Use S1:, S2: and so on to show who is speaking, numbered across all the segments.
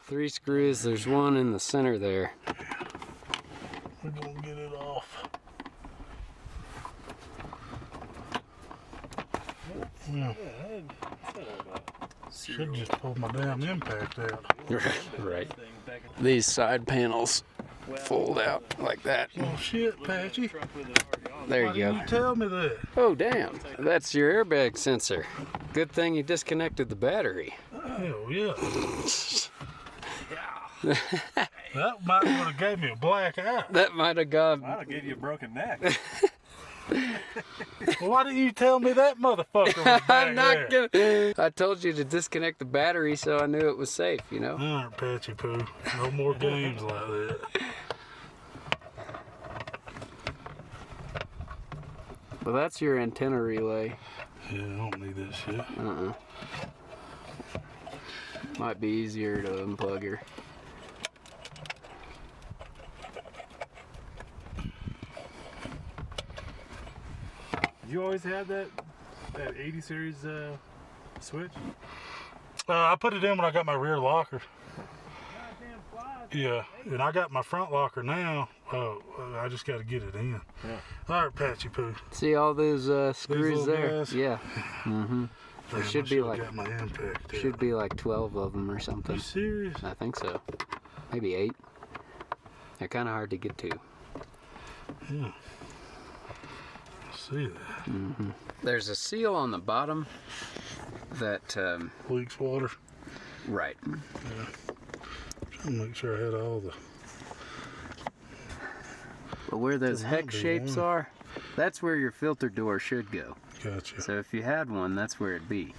S1: 3 screws. There's one in the center there.
S2: We're gonna get it off. Yeah. Should just pull my damn impact out.
S1: Right. These side panels fold out like that.
S2: Oh shit, Patchy.
S1: There
S2: Why
S1: you go.
S2: didn't you tell me that?
S1: Oh damn, that's your airbag sensor. Good thing you disconnected the battery.
S2: Hell yeah. That might would have gave me a black eye.
S1: That might have gone.
S3: I'll give you a broken neck.
S2: Well, why didn't you tell me that motherfucker was back
S1: I'm not
S2: there?
S1: gonna. I told you to disconnect the battery so I knew it was safe, you know?
S2: All right, Patchy Poo. No more games like that.
S1: Well, that's your antenna relay.
S2: Yeah, I don't need that shit.
S1: Might be easier to unplug her.
S3: You always had that 80 series switch?
S2: I put it in when I got my rear locker. Yeah, and I got my front locker now. I just got to get it in.
S3: Yeah.
S2: All right, Patchy Poo.
S1: See all those screws there?
S2: Guys?
S1: Yeah. There
S2: Damn,
S1: should
S2: I
S1: be
S2: should've
S1: like
S2: got my impact out.
S1: should be like 12 of them or something.
S2: You serious?
S1: I think so. Maybe 8. They're kind of hard to get to.
S2: Yeah. I see that.
S1: There's a seal on the bottom that
S2: Leaks water.
S1: right.
S2: Trying to make sure I had all the.
S1: But where those
S2: There might
S1: hex
S2: be
S1: shapes
S2: one.
S1: are, that's where your filter door should go.
S2: Gotcha.
S1: So if you had one, that's where it'd be.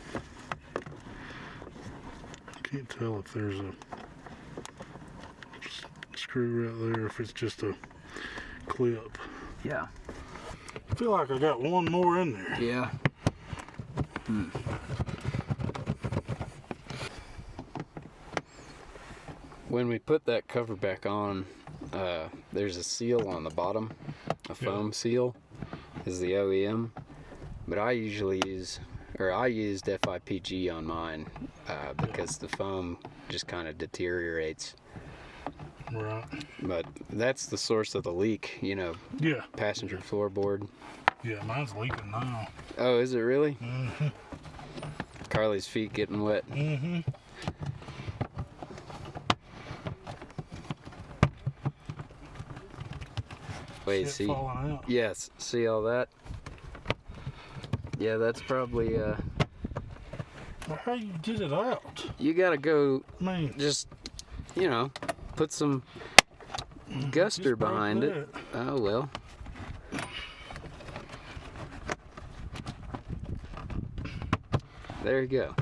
S2: Can't tell if there's a screw right there, if it's just a clip.
S1: Yeah.
S2: I feel like I got one more in there.
S1: Yeah. When we put that cover back on, there's a seal on the bottom, a foam seal, is the OEM. But I usually use, or I used FIPG on mine because the foam just kind of deteriorates.
S2: Right.
S1: But that's the source of the leak, you know,
S2: Yeah.
S1: passenger floorboard.
S2: Yeah, mine's leaking now.
S1: Oh, is it really?
S2: Mm-hmm.
S1: Carly's feet getting wet.
S2: Mm-hmm.
S1: Wait,
S2: Shit
S1: see?
S2: falling out.
S1: Yes, see all that? Yeah, that's probably,
S2: Well, how you did it out?
S1: you gotta go
S2: I mean,
S1: just, you know, put some guster
S2: just broke
S1: behind it.
S2: that.
S1: Oh, well. There you go.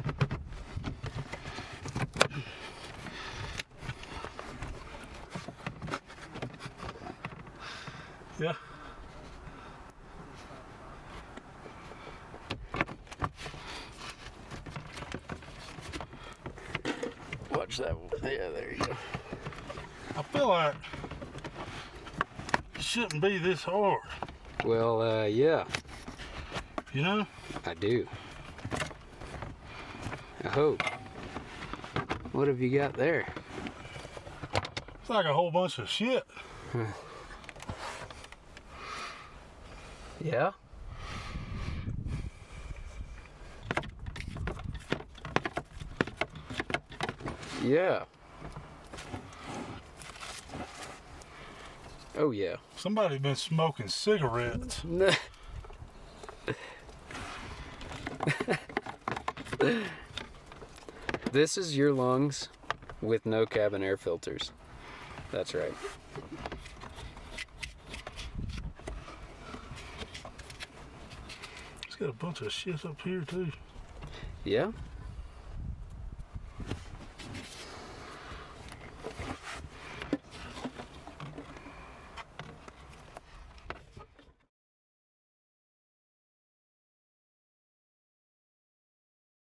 S2: Yeah.
S1: Watch that. Yeah, there you go.
S2: I feel like it shouldn't be this hard,
S1: Well, yeah,
S2: you know?
S1: I do. I hope. What have you got there?
S2: It's like a whole bunch of shit.
S1: Yeah? Yeah. Oh, yeah.
S2: Somebody been smoking cigarettes.
S1: This is your lungs with no cabin air filters. That's right.
S2: It's got a bunch of shit up here too.
S1: Yeah?